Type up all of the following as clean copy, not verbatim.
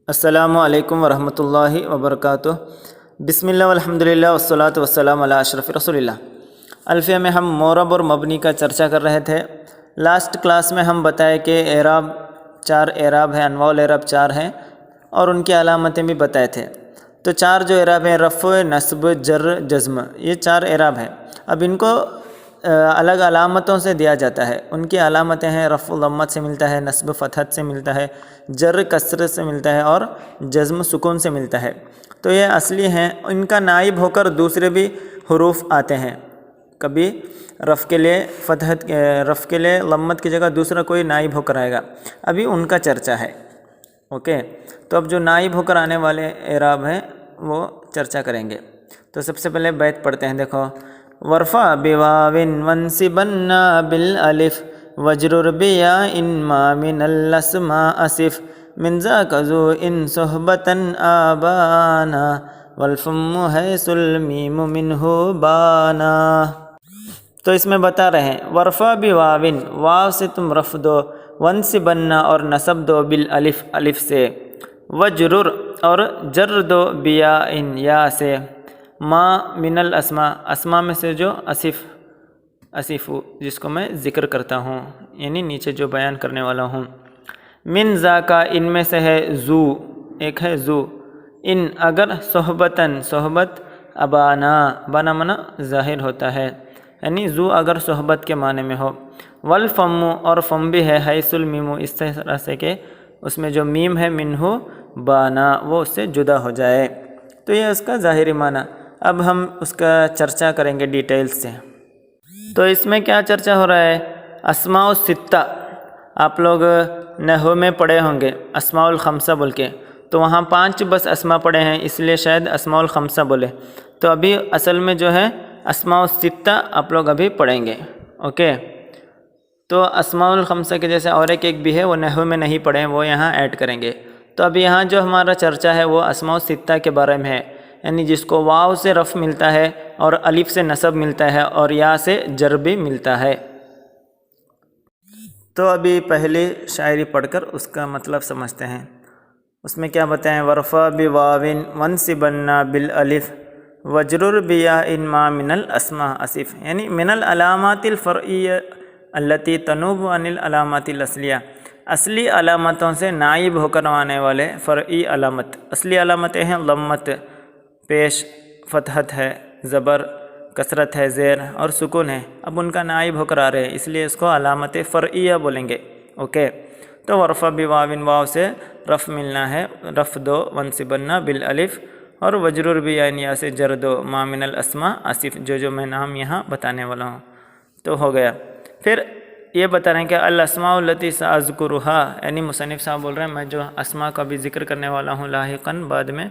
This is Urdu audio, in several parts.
السلام علیکم ورحمۃ اللہ وبرکاتہ۔ بسم اللہ والحمد للہ والصلاۃ والسلام علی اشرف رسول اللہ۔ الفیہ میں ہم معرب اور مبنی کا چرچا کر رہے تھے۔ لاسٹ کلاس میں ہم بتائے کہ اعراب 4 اعراب ہیں، انواع الاعراب 4 ہیں اور ان کی علامتیں بھی بتائے تھے۔ تو 4 جو اعراب ہیں رفع، نصب، جر، جزم، یہ 4 اعراب ہیں۔ اب ان کو الگ علامتوں سے دیا جاتا ہے۔ ان کی علامتیں ہیں رفع ضمت سے ملتا ہے، نصب فتحت سے ملتا ہے، جر کسرت سے ملتا ہے اور جزم سکون سے ملتا ہے۔ تو یہ اصلی ہیں، ان کا نائب ہو کر دوسرے بھی حروف آتے ہیں۔ کبھی رفع کے لیے ضمت کی جگہ دوسرا کوئی نائب ہو کر آئے گا، ابھی ان کا چرچا ہے۔ اوکے، تو اب جو نائب ہو کر آنے والے اعراب ہیں وہ چرچا کریں گے۔ تو سب سے پہلے بیت پڑھتے ہیں، دیکھو ورفع بواو وانصبن بالالف وجرر بیاء ما من الاسماء اسف من ذاک ذو ان صحبتا آبانا والفم حیث المیم منہ بانا۔ تو اس میں بتا رہے ہیں ورفع بواو، واو سے تم رفع دو، وانصبن اور نصب دو، بالالف الف سے، وجرر اور جر دو، بیاء یا سے، ما من الاسماء اسماء میں سے جو اسف جس کو میں ذکر کرتا ہوں، یعنی نیچے جو بیان کرنے والا ہوں۔ من ذاکا ان میں سے ہے، ذو ایک ہے ذو، ان اگر صحبتاً صحبت، ابانا بانا منا ظاہر ہوتا ہے، یعنی ذو اگر صحبت کے معنی میں ہو، والفم اور فم بھی ہے، حیث المیم اس طرح سے کہ اس میں جو میم ہے، منہ بانا وہ اس سے جدا ہو جائے، تو یہ اس کا ظاہری معنی۔ اب ہم اس کا چرچا کریں گے ڈیٹیل سے۔ تو اس میں کیا چرچا ہو رہا ہے؟ اسماء الستہ، آپ لوگ نحو میں پڑھے ہوں گے اسماء الخمسہ بول کے، تو وہاں 5 بس اسماء پڑھے ہیں، اس لیے شاید اسماء الخمسہ بولے، تو ابھی اصل میں جو ہے اسماء الستہ آپ لوگ ابھی پڑھیں گے۔ اوکے، تو اسماء الخمسہ کے جیسے اور ایک بھی ہے، وہ نحو میں نہیں پڑھے ہیں، وہ یہاں ایڈ کریں گے۔ تو اب یہاں جو ہمارا چرچا ہے وہ اسماء الستہ کے بارے میں ہے، یعنی جس کو واو سے رفع ملتا ہے اور الف سے نصب ملتا ہے اور یا سے جر بھی ملتا ہے۔ تو ابھی پہلی شاعری پڑھ کر اس کا مطلب سمجھتے ہیں۔ اس میں کیا بتائیں؟ ورفع بواو وانصبن بالالف وجرر بیاء ما من الاسماء اسف، یعنی من العلامات الفرعیہ التي تنوب عن العلامات الاصلیہ، اصلی علامتوں سے نائب ہو کر آنے والے فرعی علامت۔ اصلی علامتیں ہیں ضمت، پیش، فتحت ہے، زبر، کسرت ہے، زیر اور سکون ہے، اب ان کا نائب ہو کر آ رہے ہیں، اس لیے اس کو علامت فرعیہ بولیں گے۔ اوکے، تو ورفع بواو، واو سے رفع ملنا ہے، رفع دو، وانصبن بالالف اور وجرر بیاء یا سے جر دو، ما من الاسماء اسف جو میں نام یہاں بتانے والا ہوں، تو ہو گیا۔ پھر یہ بتا رہے ہیں کہ الاسماء التی ساذکرها، یعنی مصنف صاحب بول رہے ہیں میں جو اسماء کا بھی ذکر کرنے والا ہوں لاحقاً بعد میں،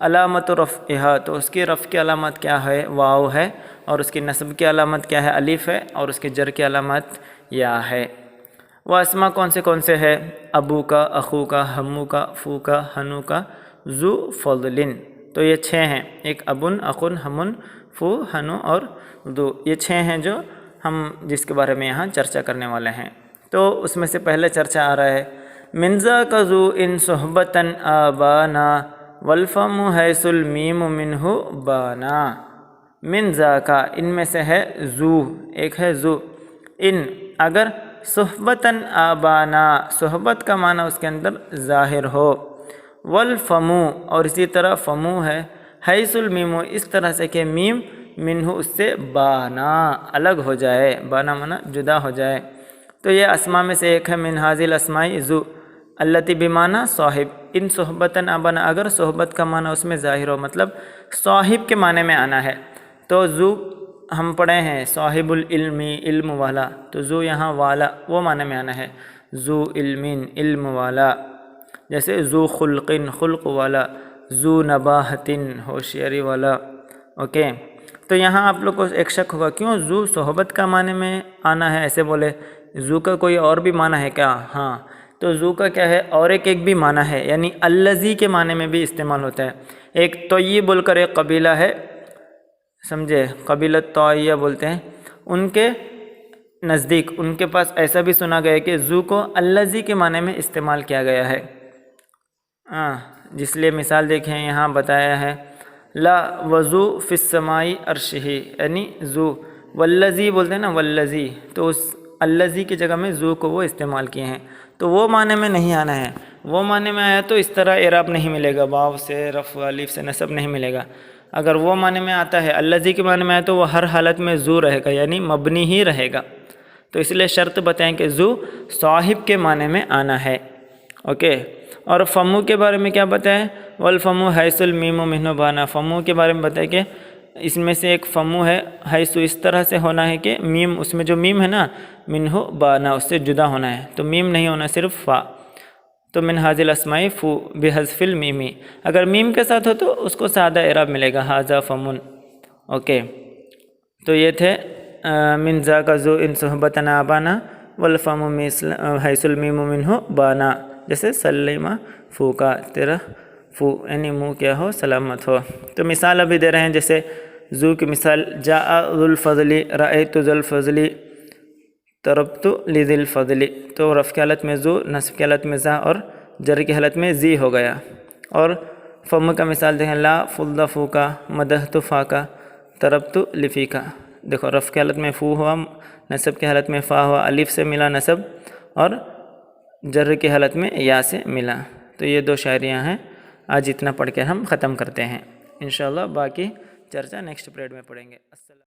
علامت رفعها، تو اس کی رفع کی علامت کیا ہے؟ واو ہے، اور اس کی نصب کی علامت کیا ہے؟ الف ہے، اور اس کی جر کی علامت یا ہے۔ وہ اسماء کون سے ہے؟ ابو کا، اخو کا، ہمو کا، فو کا، ہنو کا، ذو فضل، تو یہ 6 ہیں، ایک ابن، اخن، ہمن، فو، ہنو اور ذو، یہ 6 ہیں جو ہم جس کے بارے میں یہاں چرچا کرنے والے ہیں۔ تو اس میں سے پہلے چرچا آ رہا ہے من ذاک ذو ان صحبتا آبانا والفم حیث المیم منہ بانا۔ من ذاک ان میں سے ہے، ذو ایک ہے ذو، ان اگر صحبتاً آبانا صحبت کا معنی اس کے اندر ظاہر ہو، والفمو اور اسی طرح فمو ہے، حیث المیم اس طرح سے کہ میم منہ اس سے بانا الگ ہو جائے، بانا معنی جدا ہو جائے، تو یہ اسماء میں سے ایک ہے من ھذی الاسماء ذو التی بمعنی صاحب، ان صحبتاً آبانا اگر صحبت کا معنی اس میں ظاہر ہو، مطلب صاحب کے معنی میں آنا ہے، تو ذو ہم پڑھے ہیں صاحب العلم، علم والا، تو ذو یہاں والا وہ معنی میں آنا ہے، ذو علم علم والا، جیسے ذو خلق خلق والا، ذو نباہت ہوشیاری والا۔ اوکے، تو یہاں آپ لوگ کو ایک شک ہوگا کیوں ذو صحبت کا معنی میں آنا ہے، ایسے بولے ذو کا کوئی اور بھی معنی ہے کیا؟ ہاں، تو ذو کا کیا ہے، اور ایک بھی معنی ہے، یعنی الذی کے معنی میں بھی استعمال ہوتا ہے۔ ایک طیب بول کر ایک قبیلہ ہے، سمجھے، قبیلہ طائیہ بولتے ہیں، ان کے نزدیک ان کے پاس ایسا بھی سنا گیا ہے کہ ذو کو الذی کے معنی میں استعمال کیا گیا ہے۔ جس لیے مثال دیکھیں یہاں بتایا ہے لا وضو فی السمائی عرشہ، یعنی زو والذی بولتے ہیں نا والذی، تو اس الذی کی جگہ میں زو کو وہ استعمال کیے ہیں، تو وہ معنی میں نہیں آنا ہے۔ وہ معنی میں آیا تو اس طرح اعراب نہیں ملے گا، واو سے رفع الف سے نصب نہیں ملے گا۔ اگر وہ معنی میں آتا ہے الذی کے معنی میں آیا تو وہ ہر حالت میں زو رہے گا، یعنی مبنی ہی رہے گا۔ تو اس لیے شرط بتائیں کہ زو صاحب کے معنی میں آنا ہے، اوکے۔ اور فمو کے بارے میں کیا بتائیں؟ والفمو حیث المیم منہ بانا، فمو کے بارے میں بتائیں کہ اس میں سے ایک فمو ہے، حیث اس طرح سے ہونا ہے کہ میم، اس میں جو میم ہے نا منہ بانا، اس سے جدا ہونا ہے، تو میم نہیں ہونا، صرف فا۔ تو من حاذ الاسماء فو بحذف المیم، اگر میم کے ساتھ ہو تو اس کو سادہ اعراب ملے گا ھذا فمن، اوکے۔ تو یہ تھے من ذاک ذو ان صحبتنا ابانا والفم مثل حیث المیم منہ بانا، جیسے سلیمہ فو کا، تیرا فو یعنی منہ کیا ہو سلامت ہو۔ تو مثال ابھی دے رہے ہیں، جیسے ذو کی مثال جاء ذو الفضل، رأیت ذو الفضل، ضربت لذی الفضل، تو رفع کی حالت میں ذو، نصب کی حالت میں ذا، اور جر کی حالت میں زی ہو گیا۔ اور فم کا مثال دیکھیں لا فضل فو کا، مدحت فا کا، ضربت لفی کا، دیکھو رفع کی حالت میں فو ہوا، نصب کی حالت میں فا ہوا، الف سے ملا نصب، اور جر کی حالت میں یا سے ملا۔ تو یہ دو شاعریاں ہیں، آج اتنا پڑھ کے ہم ختم کرتے ہیں، انشاءاللہ باقی چرچا نیکسٹ پیریڈ میں پڑھیں گے۔ السلام